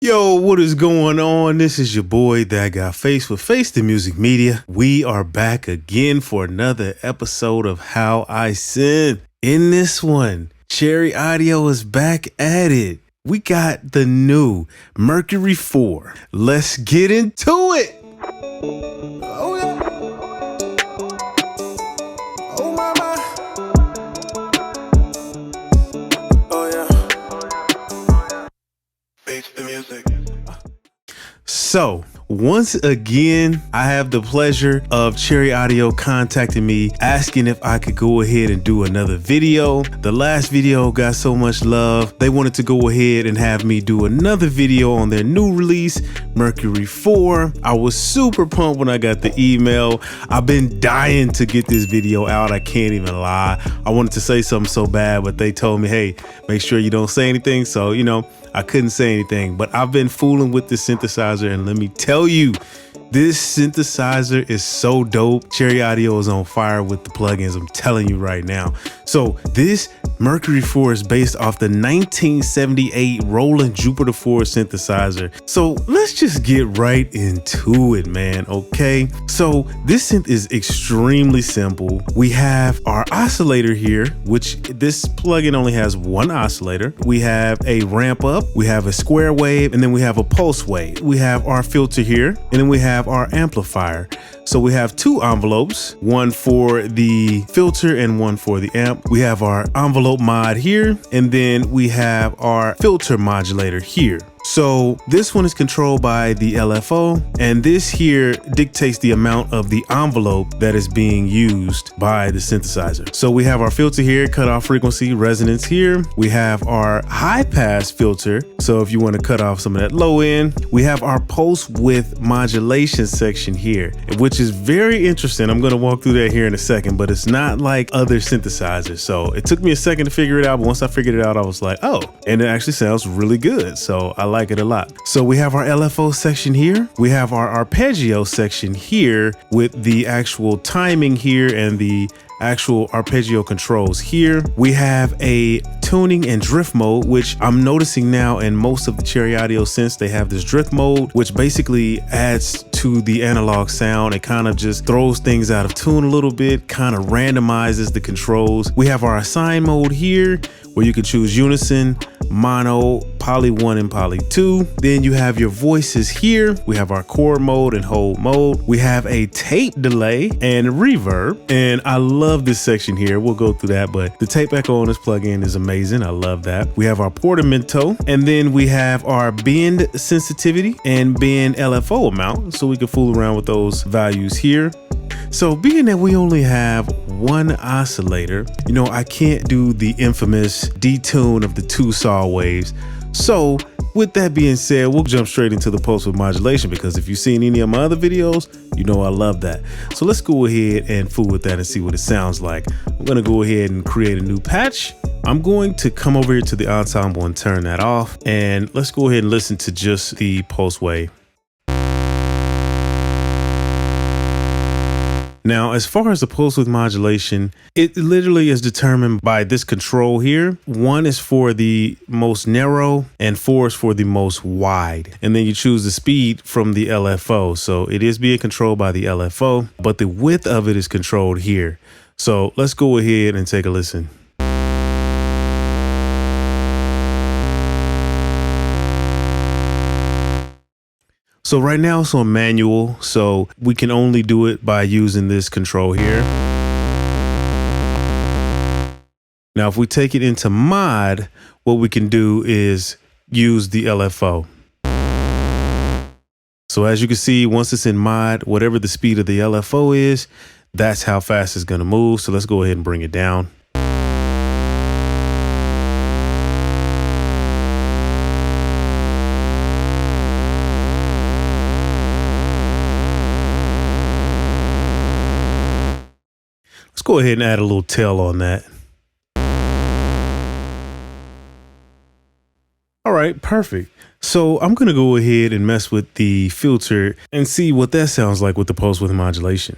Yo, what is going on? This is your boy Thatguyface with Face the Music Media. We are back again for another episode of How I Synth. In this one, Cherry Audio is back at it. We got the new Mercury-4. Let's get into it. Oh yeah. Oh my my. Oh yeah. Face the music. So, once again, I have the pleasure of Cherry Audio contacting me, asking if I could go ahead and do another video. The last video got so much love, they wanted to go ahead and have me do another video on their new release, Mercury-4. I was super pumped when I got the email. I've been dying to get this video out, I can't even lie. I wanted to say something so bad, but they told me, hey, make sure you don't say anything. So, I couldn't say anything, but I've been fooling with this synthesizer, and let me tell you, this synthesizer is so dope. Cherry Audio is on fire with the plugins, I'm telling you right now. So this Mercury-4 is based off the 1978 Roland Jupiter 4 synthesizer. So let's just get right into it, man, okay? So this synth is extremely simple. We have our oscillator here, which this plugin only has one oscillator. We have a ramp up, we have a square wave, and then we have a pulse wave. We have our filter here, and then we have our amplifier. So we have two envelopes, one for the filter and one for the amp. We have our envelope mod here, and then we have our filter modulator here. So this one is controlled by the LFO, and this here dictates the amount of the envelope that is being used by the synthesizer. So we have our filter here, cutoff frequency, resonance here. We have our high pass filter. So if you want to cut off some of that low end, we have our pulse width modulation section here, which is very interesting. I'm going to walk through that here in a second, but it's not like other synthesizers. So it took me a second to figure it out, but once I figured it out, I was like, oh, and it actually sounds really good. So I like it a lot. So we have our LFO section here. We have our Arpeggio section here with the actual timing here and the actual arpeggio controls here. We have a tuning and drift mode, which I'm noticing now in most of the Cherry Audio synths, they have this drift mode, which basically adds to the analog sound. It kind of just throws things out of tune a little bit, kind of randomizes the controls. We have our assign mode here, where you can choose unison, mono, poly 1 and poly 2. Then you have your voices here. We have our chord mode and hold mode. We have a tape delay and reverb, and I love this section here. We'll go through that, but the tape echo on this plugin is amazing. I love that. We have our Portamento, and then we have our bend sensitivity and bend LFO amount, so we can fool around with those values here. So being that we only have one oscillator, I can't do the infamous detune of the two saw waves. So with that being said, we'll jump straight into the pulse width modulation, because if you've seen any of my other videos, I love that. So let's go ahead and fool with that and see what it sounds like. I'm going to go ahead and create a new patch. I'm going to come over here to the Ensemble and turn that off. And let's go ahead and listen to just the pulse wave. Now, as far as the pulse width modulation, it literally is determined by this control here. 1 is for the most narrow and 4 is for the most wide. And then you choose the speed from the LFO. So it is being controlled by the LFO, but the width of it is controlled here. So let's go ahead and take a listen. So right now it's on manual, so we can only do it by using this control here. Now, if we take it into mod, what we can do is use the LFO. So as you can see, once it's in mod, whatever the speed of the LFO is, that's how fast it's going to move. So let's go ahead and bring it down. Let's go ahead and add a little tail on that. All right, perfect. So I'm going to go ahead and mess with the filter and see what that sounds like with the pulse width modulation.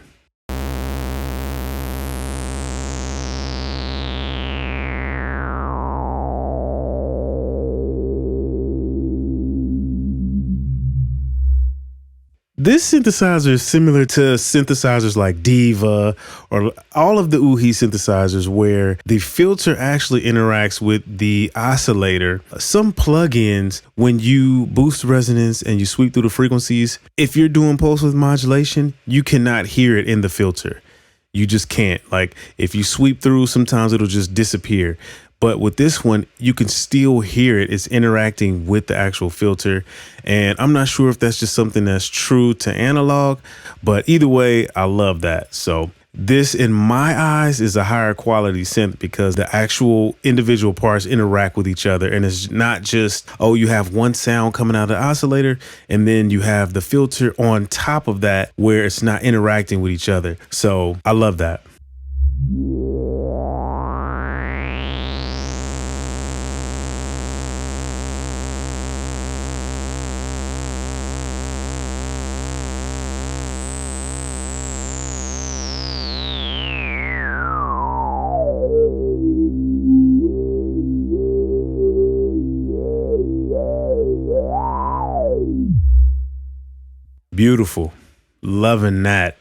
This synthesizer is similar to synthesizers like Diva or all of the UHI synthesizers where the filter actually interacts with the oscillator. Some plugins, when you boost resonance and you sweep through the frequencies, if you're doing pulse width modulation, you cannot hear it in the filter. You just can't. Like if you sweep through, sometimes it'll just disappear. But with this one, you can still hear it. It's interacting with the actual filter. And I'm not sure if that's just something that's true to analog, but either way, I love that. So this, in my eyes, is a higher quality synth because the actual individual parts interact with each other. And it's not just, oh, you have one sound coming out of the oscillator and then you have the filter on top of that where it's not interacting with each other. So I love that. Beautiful. Loving that.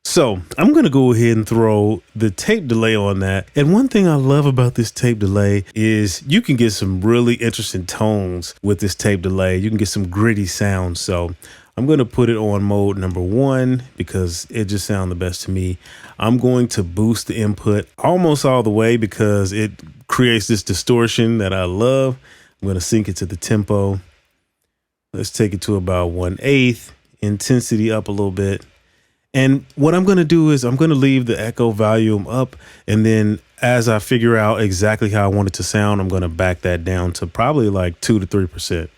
So I'm going to go ahead and throw the tape delay on that. And one thing I love about this tape delay is you can get some really interesting tones with this tape delay. You can get some gritty sounds. So I'm going to put it on mode number 1 because it just sounds the best to me. I'm going to boost the input almost all the way because it creates this distortion that I love. I'm going to sync it to the tempo. Let's take it to about 1/8. Intensity up a little bit. And what I'm going to do is I'm going to leave the echo volume up. And then as I figure out exactly how I want it to sound, I'm going to back that down to probably like 2 to 3%.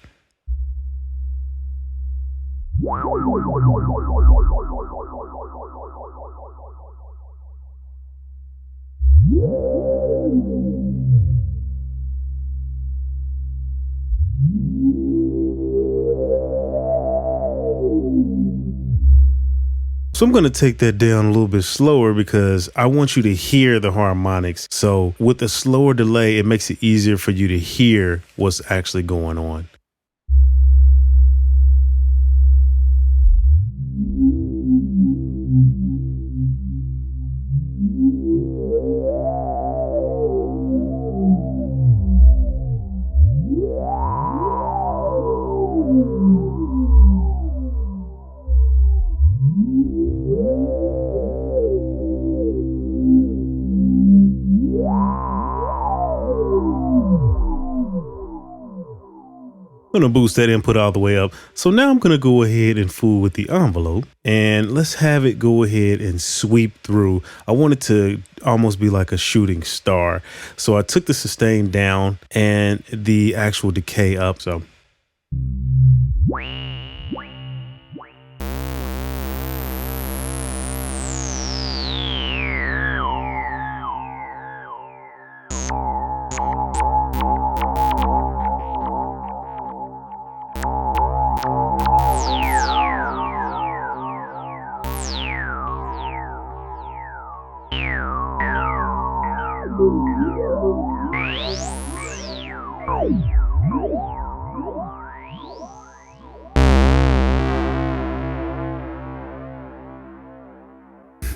So I'm going to take that down a little bit slower because I want you to hear the harmonics. So with a slower delay, it makes it easier for you to hear what's actually going on. I'm going to boost that input all the way up. So now I'm going to go ahead and fool with the envelope and let's have it go ahead and sweep through. I want it to almost be like a shooting star. So I took the sustain down and the actual decay up. So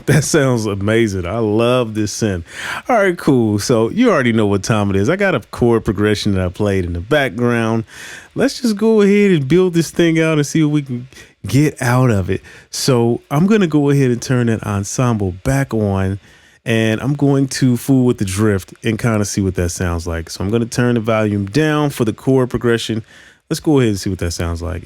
that sounds amazing. I love this synth. All right, cool. So you already know what time it is. I got a chord progression that I played in the background. Let's just go ahead and build this thing out and see what we can get out of it. So I'm going to go ahead and turn that ensemble back on and I'm going to fool with the drift and kind of see what that sounds like. So I'm going to turn the volume down for the chord progression. Let's go ahead and see what that sounds like.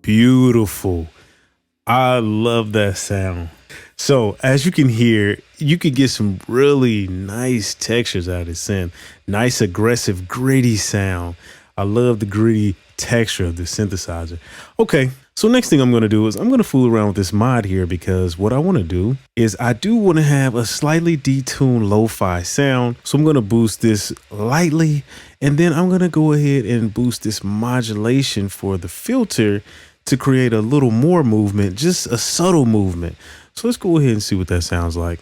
beautiful. I love that sound. So as you can hear, you could get some really nice textures out of this synth. Nice, aggressive, gritty sound. I love the gritty texture of the synthesizer. Okay, so next thing I'm going to do is I'm going to fool around with this mod here, because what I want to do is I do want to have a slightly detuned lo-fi sound. So I'm going to boost this lightly, and then I'm going to go ahead and boost this modulation for the filter to create a little more movement, just a subtle movement. So let's go ahead and see what that sounds like.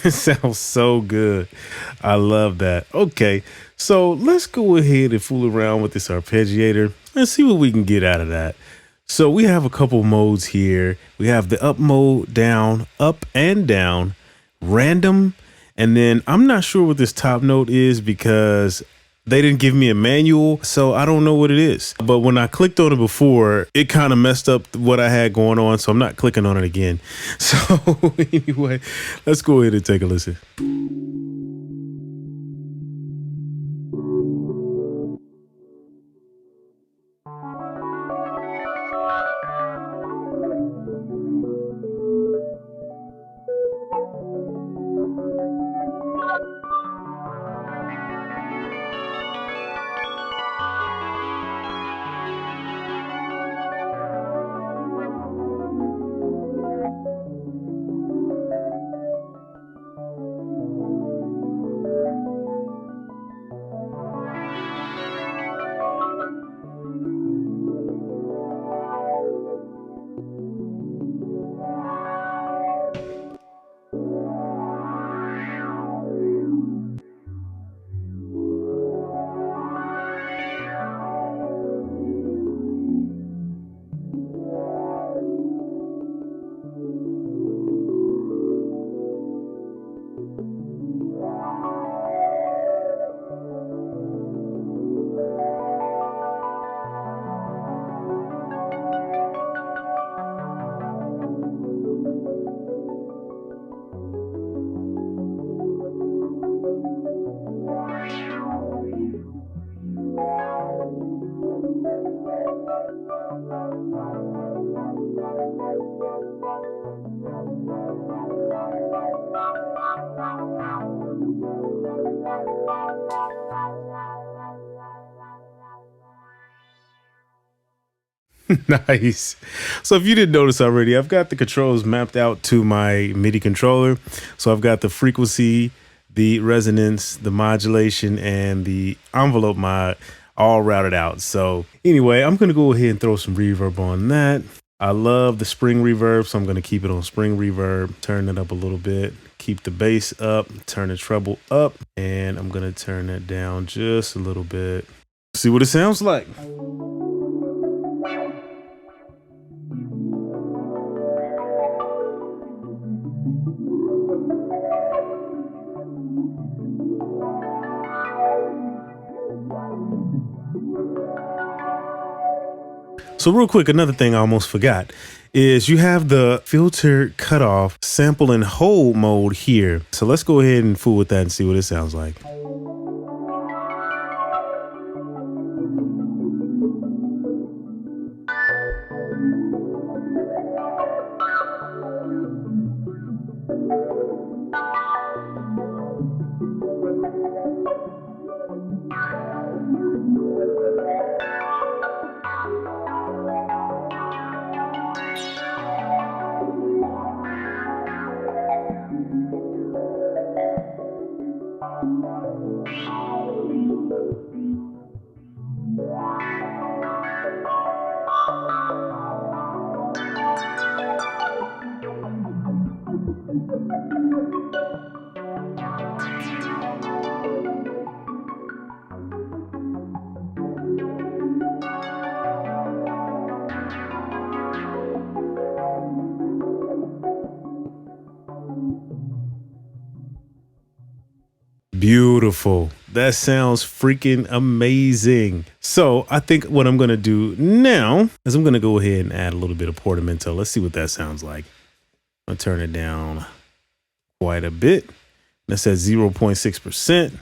That sounds so good. I love that. Okay, so let's go ahead and fool around with this arpeggiator and see what we can get out of that. So we have a couple modes here. We have the up mode, down, up and down, random, and then I'm not sure what this top note is because they didn't give me a manual, so I don't know what it is. But when I clicked on it before, it kind of messed up what I had going on, so I'm not clicking on it again. So anyway, let's go ahead and take a listen. Nice. So if you didn't notice already, I've got the controls mapped out to my MIDI controller. So I've got the frequency, the resonance, the modulation, and the envelope mod all routed out. So anyway, I'm going to go ahead and throw some reverb on that. I love the spring reverb, so I'm going to keep it on spring reverb, turn it up a little bit, keep the bass up, turn the treble up, and I'm going to turn that down just a little bit. See what it sounds like. So real quick, another thing I almost forgot is you have the filter cutoff sample and hold mode here. So let's go ahead and fool with that and see what it sounds like. Beautiful. That sounds freaking amazing. So I think what I'm going to do now is I'm going to go ahead and add a little bit of Portamento. Let's see what that sounds like. I'll turn it down quite a bit. That's at 0.6%.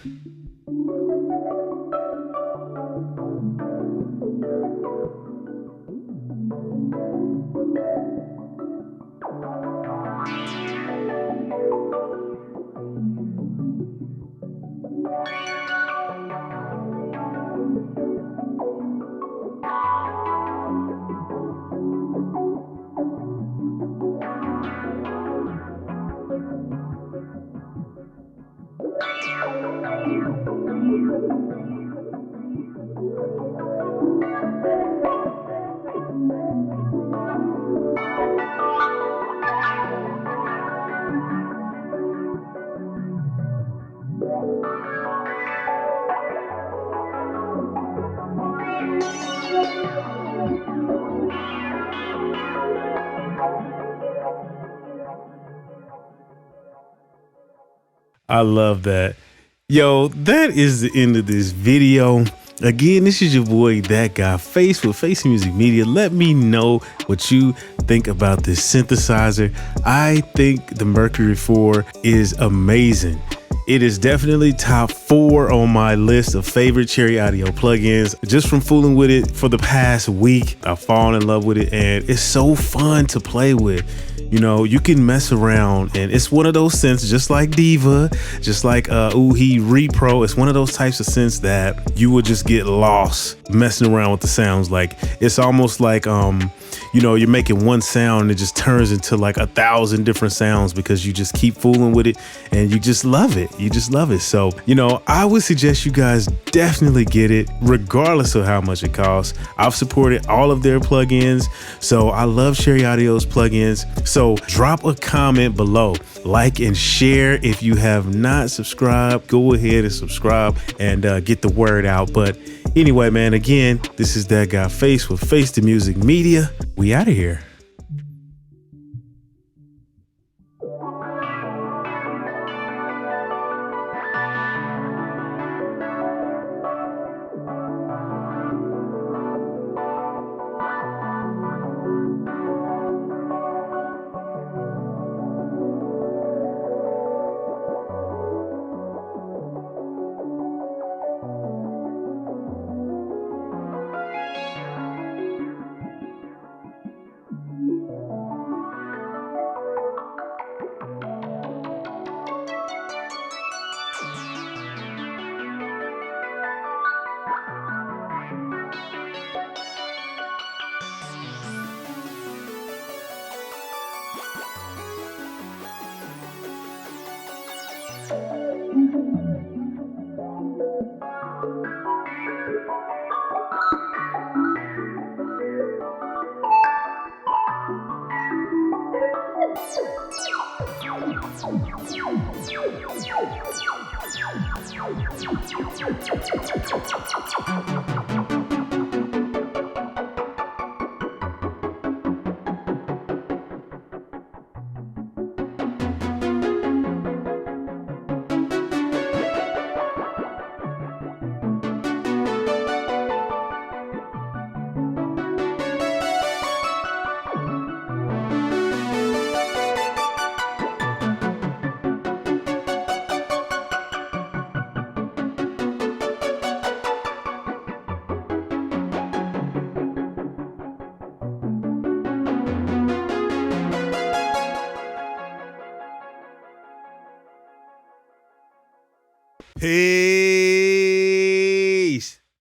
I love that. Yo, that is the end of this video. Again, this is your boy, Thatguyface with Face Music Media. Let me know what you think about this synthesizer. I think the Mercury-4 is amazing. It is definitely top 4 on my list of favorite Cherry Audio plugins. Just from fooling with it for the past week, I've fallen in love with it, and it's so fun to play with. You know, you can mess around, and it's one of those synths, just like Diva, just like Uhi Repro. It's one of those types of synths that you would just get lost messing around with the sounds. Like, it's almost like, you know, you're making one sound and it just turns into like 1,000 different sounds because you just keep fooling with it and you just love it. You just love it. So, you know, I would suggest you guys definitely get it regardless of how much it costs. I've supported all of their plugins, so I love Cherry Audio's plugins. So drop a comment below, like and share. If you have not subscribed, go ahead and subscribe and get the word out. But anyway, man, again, this is Thatguyface with Face the Music Media. We out of here. Peace.